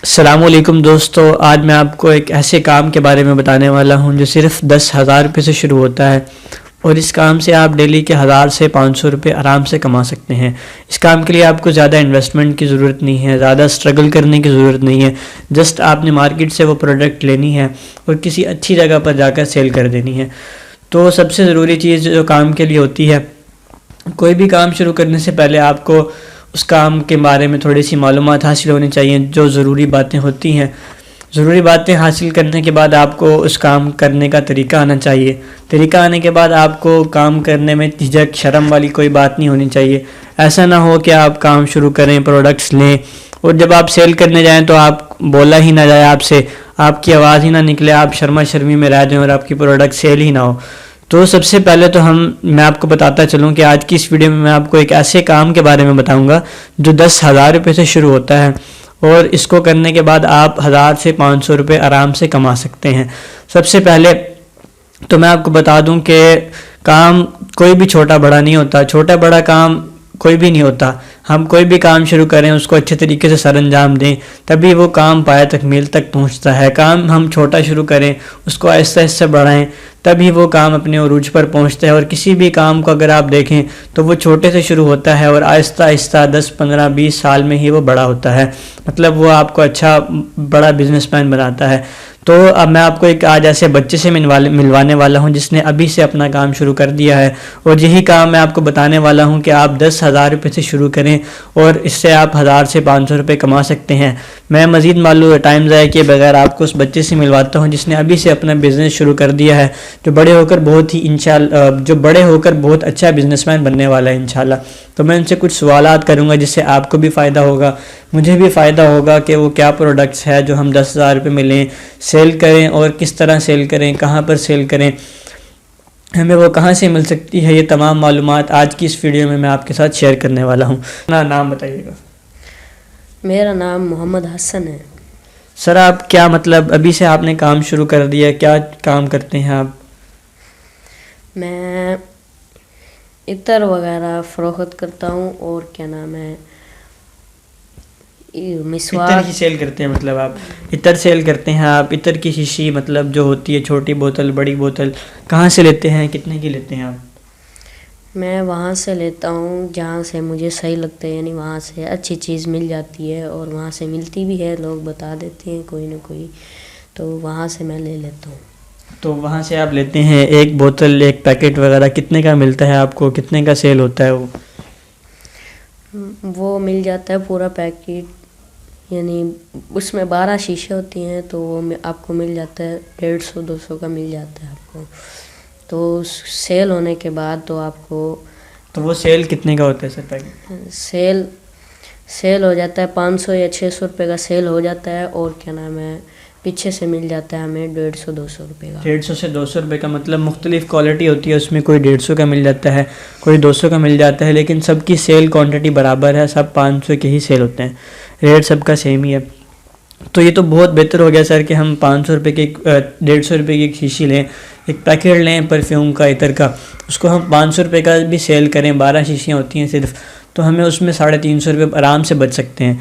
السلام علیکم دوستو، آج میں آپ کو ایک ایسے کام کے بارے میں بتانے والا ہوں جو صرف 10,000 روپے سے شروع ہوتا ہے، اور اس کام سے آپ ڈیلی کے 1,000 سے 500 روپے آرام سے کما سکتے ہیں۔ اس کام کے لیے آپ کو زیادہ انویسٹمنٹ کی ضرورت نہیں ہے، زیادہ سٹرگل کرنے کی ضرورت نہیں ہے، جسٹ آپ نے مارکیٹ سے وہ پروڈکٹ لینی ہے اور کسی اچھی جگہ پر جا کر سیل کر دینی ہے۔ تو سب سے ضروری چیز جو کام کے لیے ہوتی ہے، کوئی بھی کام شروع کرنے سے پہلے آپ کو اس کام کے بارے میں تھوڑی سی معلومات حاصل ہونی چاہیے۔ جو ضروری باتیں ہوتی ہیں، ضروری باتیں حاصل کرنے کے بعد آپ کو اس کام کرنے کا طریقہ آنا چاہیے۔ طریقہ آنے کے بعد آپ کو کام کرنے میں جھجک شرم والی کوئی بات نہیں ہونی چاہیے۔ ایسا نہ ہو کہ آپ کام شروع کریں، پروڈکٹس لیں، اور جب آپ سیل کرنے جائیں تو آپ بولا ہی نہ جائے، آپ سے آپ کی آواز ہی نہ نکلے، آپ شرما شرمی میں رہ جائیں اور آپ کی پروڈکٹ سیل ہی نہ ہو۔ تو سب سے پہلے تو میں آپ کو بتاتا چلوں کہ آج کی اس ویڈیو میں آپ کو ایک ایسے کام کے بارے میں بتاؤں گا جو 10,000 روپے سے شروع ہوتا ہے، اور اس کو کرنے کے بعد آپ 1,000 سے 500 روپے آرام سے کما سکتے ہیں۔ سب سے پہلے تو میں آپ کو بتا دوں کہ کام کوئی بھی چھوٹا بڑا نہیں ہوتا، چھوٹا بڑا کام کوئی بھی نہیں ہوتا۔ ہم کوئی بھی کام شروع کریں، اس کو اچھے طریقے سے سر انجام دیں، تبھی وہ کام پایہ تکمیل تک پہنچتا ہے۔ کام ہم چھوٹا شروع کریں، اس کو آہستہ آہستہ بڑھائیں، تبھی وہ کام اپنے عروج پر پہنچتا ہے۔ اور کسی بھی کام کو اگر آپ دیکھیں تو وہ چھوٹے سے شروع ہوتا ہے اور آہستہ آہستہ 10 15 20 سال میں ہی وہ بڑا ہوتا ہے، مطلب وہ آپ کو اچھا بڑا بزنس مین بناتا ہے۔ تو اب میں آپ کو ایک آج ایسے بچے سے ملوانے والا ہوں جس نے ابھی سے اپنا کام شروع کر دیا ہے، اور یہی کام میں آپ کو بتانے والا ہوں کہ آپ 10,000 روپے سے شروع کریں اور اس سے آپ 1,000 سے 500 روپے کما سکتے ہیں۔ میں مزید ٹائم ضائع کیے بغیر آپ کو اس بچے سے ملواتا ہوں جس نے ابھی سے اپنا بزنس شروع کر دیا ہے، جو بڑے ہو کر بہت اچھا بزنس مین بننے والا ہے انشاءاللہ۔ تو میں ان سے کچھ سوالات کروں گا جس سے آپ کو بھی فائدہ ہوگا، مجھے بھی فائدہ ہوگا کہ وہ کیا پروڈکٹس ہے جو ہم 10,000 روپے میں لیں، سیل کریں، اور کس طرح سیل کریں، کہاں پر سیل کریں، ہمیں وہ کہاں سے مل سکتی ہے۔ یہ تمام معلومات آج کی اس ویڈیو میں آپ کے ساتھ شیئر کرنے والا ہوں۔ اپنا نام بتائیے گا۔ میرا نام محمد حسن ہے۔ سر آپ کیا مطلب ابھی سے آپ نے کام شروع کر دیا، کیا کام کرتے ہیں آپ؟ میں عطر وغیرہ فروخت کرتا ہوں، اور کیا نام ہے، مسواک عطر کی سیل کرتے ہیں؟ مطلب آپ عطر سیل کرتے ہیں؟ آپ عطر کی شیشی مطلب جو ہوتی ہے، چھوٹی بوتل بڑی بوتل، کہاں سے لیتے ہیں، کتنے کی لیتے ہیں آپ؟ میں وہاں سے لیتا ہوں جہاں سے مجھے صحیح لگتا ہے، یعنی وہاں سے اچھی چیز مل جاتی ہے، اور وہاں سے ملتی بھی ہے، لوگ بتا دیتے ہیں کوئی نہ کوئی، تو وہاں سے میں لے لیتا ہوں۔ تو وہاں سے آپ لیتے ہیں ایک بوتل، ایک پیکٹ وغیرہ کتنے کا ملتا ہے آپ کو، کتنے کا سیل ہوتا ہے وہ مل جاتا ہے پورا پیکٹ، یعنی اس میں 12 شیشے ہوتی ہیں، تو وہ آپ کو مل جاتا ہے 150 200 کا مل جاتا ہے آپ کو۔ تو سیل ہونے کے بعد تو آپ کو، تو وہ سیل کتنے کا ہوتا ہے سر پیکٹ؟ سیل ہو جاتا ہے 500 یا 600 روپے کا سیل ہو جاتا ہے، اور کیا نام ہے، پیچھے سے مل جاتا ہے ہمیں 150 200 روپے کا۔ 150 سے 200 روپے کا، مطلب مختلف کوالٹی ہوتی ہے، اس میں کوئی 150 کا مل جاتا ہے، کوئی 200 کا مل جاتا ہے، لیکن سب کی سیل کوانٹٹی برابر ہے، سب 500 کے ہی سیل ہوتے ہیں، ریٹ سب کا سیم ہی ہے۔ تو یہ تو بہت بہتر ہو گیا سر کہ ہم 500 روپے کی 150 روپے کی ایک شیشی لیں، ایک پیکٹ لیں پرفیوم کا، عطر کا، اس کو ہم 500 روپے کا بھی سیل کریں، 12 شیشیاں ہوتی ہیں صرف، تو ہمیں اس میں 350 روپے آرام سے بچ سکتے ہیں۔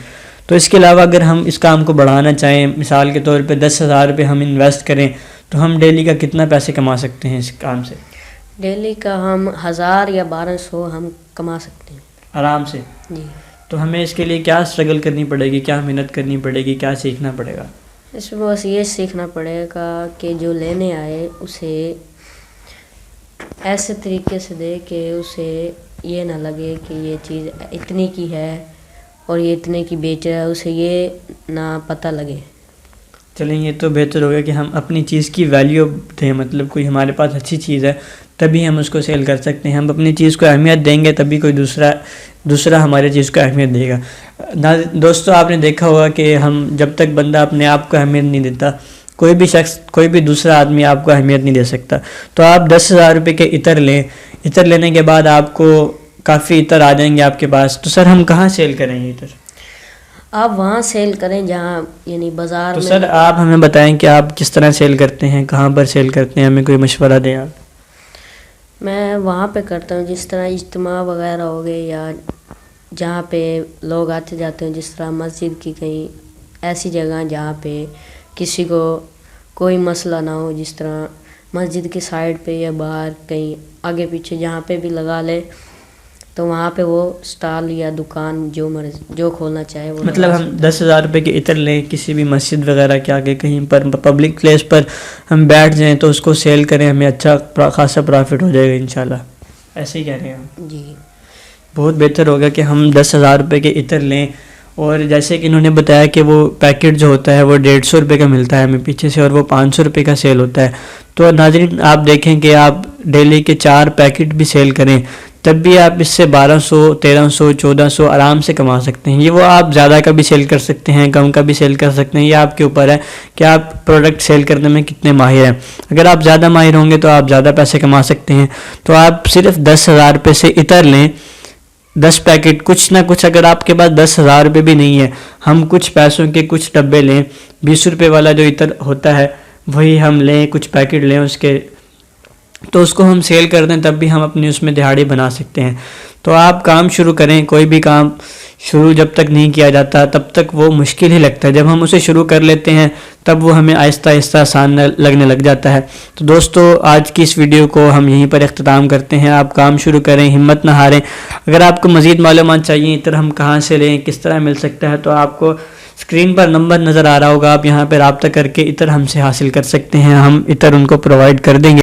تو اس کے علاوہ اگر ہم اس کام کو بڑھانا چاہیں، مثال کے طور پہ 10,000 روپے ہم انویسٹ کریں، تو ہم ڈیلی کا کتنا پیسے کما سکتے ہیں اس کام سے؟ ڈیلی کا ہم 1,000 یا 1,200 ہم کما سکتے ہیں آرام سے۔ جی۔ تو ہمیں اس کے لیے کیا سٹرگل کرنی پڑے گی، کیا محنت کرنی پڑے گی، کیا سیکھنا پڑے گا؟ اس میں بس یہ سیکھنا پڑے گا کہ جو لینے آئے اسے ایسے طریقے سے دے کہ اسے یہ نہ لگے کہ یہ چیز اتنی کی ہے اور یہ اتنے کی بیچ رہا ہے، اسے یہ نہ پتہ لگے۔ چلیں، یہ تو بہتر ہوگا کہ ہم اپنی چیز کی ویلیو دیں، مطلب کوئی ہمارے پاس اچھی چیز ہے تبھی ہم اس کو سیل کر سکتے ہیں، ہم اپنی چیز کو اہمیت دیں گے تبھی کوئی دوسرا ہماری چیز کو اہمیت دے گا۔ دوستو، آپ نے دیکھا ہوگا کہ ہم جب تک بندہ اپنے آپ کو اہمیت نہیں دیتا، کوئی بھی شخص، کوئی بھی دوسرا آدمی آپ کو اہمیت نہیں دے سکتا۔ تو آپ 10,000 روپے کے عطر لیں، عطر لینے کے بعد آپ کو کافی عطر آ جائیں گے آپ کے پاس، تو سر ہم کہاں سیل کریں گے عطر؟ آپ وہاں سیل کریں جہاں، یعنی بازار تو میں۔ سر آپ ہمیں بتائیں کہ آپ کس طرح سیل کرتے ہیں، کہاں پر سیل کرتے ہیں، ہمیں کوئی مشورہ دیں آپ۔ میں وہاں پہ کرتا ہوں جس طرح اجتماع وغیرہ ہو گئے، یا جہاں پہ لوگ آتے جاتے ہیں، جس طرح مسجد کی کہیں ایسی جگہ جہاں پہ کسی کو کوئی مسئلہ نہ ہو، جس طرح مسجد کی سائڈ پہ یا باہر کہیں آگے پیچھے جہاں پہ بھی لگا لے، تو وہاں پہ وہ اسٹال یا دکان جو کھولنا چاہے وہ مطلب ہم 10,000 روپے کے عطر لیں کسی بھی مسجد وغیرہ کے آگے کہیں پر پبلک پلیس پر ہم بیٹھ جائیں تو اس کو سیل کریں، ہمیں اچھا خاصا پرافٹ ہو جائے گا انشاءاللہ. ایسے ہی کہہ رہے ہیں ہم. جی بہت بہتر ہوگا کہ ہم 10,000 روپے کے عطر لیں. اور جیسے کہ انہوں نے بتایا کہ وہ پیکٹ جو ہوتا ہے وہ 150 روپے کا ملتا ہے ہمیں پیچھے سے، اور وہ 500 روپے کا سیل ہوتا ہے. تو ناظرین آپ دیکھیں کہ آپ ڈیلی کے 4 پیکٹ بھی سیل کریں تب بھی آپ اس سے 1200 1300 1400 آرام سے کما سکتے ہیں. یہ وہ آپ زیادہ کا بھی سیل کر سکتے ہیں، کم کا بھی سیل کر سکتے ہیں، یہ آپ کے اوپر ہے کہ آپ پروڈکٹ سیل کرنے میں کتنے ماہر ہیں. اگر آپ زیادہ ماہر ہوں گے تو آپ زیادہ پیسے کما سکتے ہیں. تو آپ صرف 10,000 روپے سے عطر لیں، 10 پیکٹ، کچھ نہ کچھ. اگر آپ کے پاس 10,000 روپے بھی نہیں ہے، ہم کچھ پیسوں کے کچھ ڈبے لیں، 20 روپے والا جو عطر ہوتا ہے وہی ہم لیں، کچھ پیکٹ لیں اس کے، تو اس کو ہم سیل کر دیں، تب بھی ہم اپنی اس میں دہاڑی بنا سکتے ہیں. تو آپ کام شروع کریں. کوئی بھی کام شروع جب تک نہیں کیا جاتا تب تک وہ مشکل ہی لگتا ہے، جب ہم اسے شروع کر لیتے ہیں تب وہ ہمیں آہستہ آہستہ آسان لگنے لگ جاتا ہے. تو دوستو آج کی اس ویڈیو کو ہم یہیں پر اختتام کرتے ہیں. آپ کام شروع کریں، ہمت نہ ہاریں. اگر آپ کو مزید معلومات چاہیے عطر ہم کہاں سے لیں، کس طرح مل سکتا ہے، تو آپ کو اسکرین پر نمبر نظر آ رہا ہوگا، آپ یہاں پہ رابطہ کر کے عطر ہم سے حاصل کر سکتے ہیں. ہم عطر ان کو پرووائڈ کر دیں گے.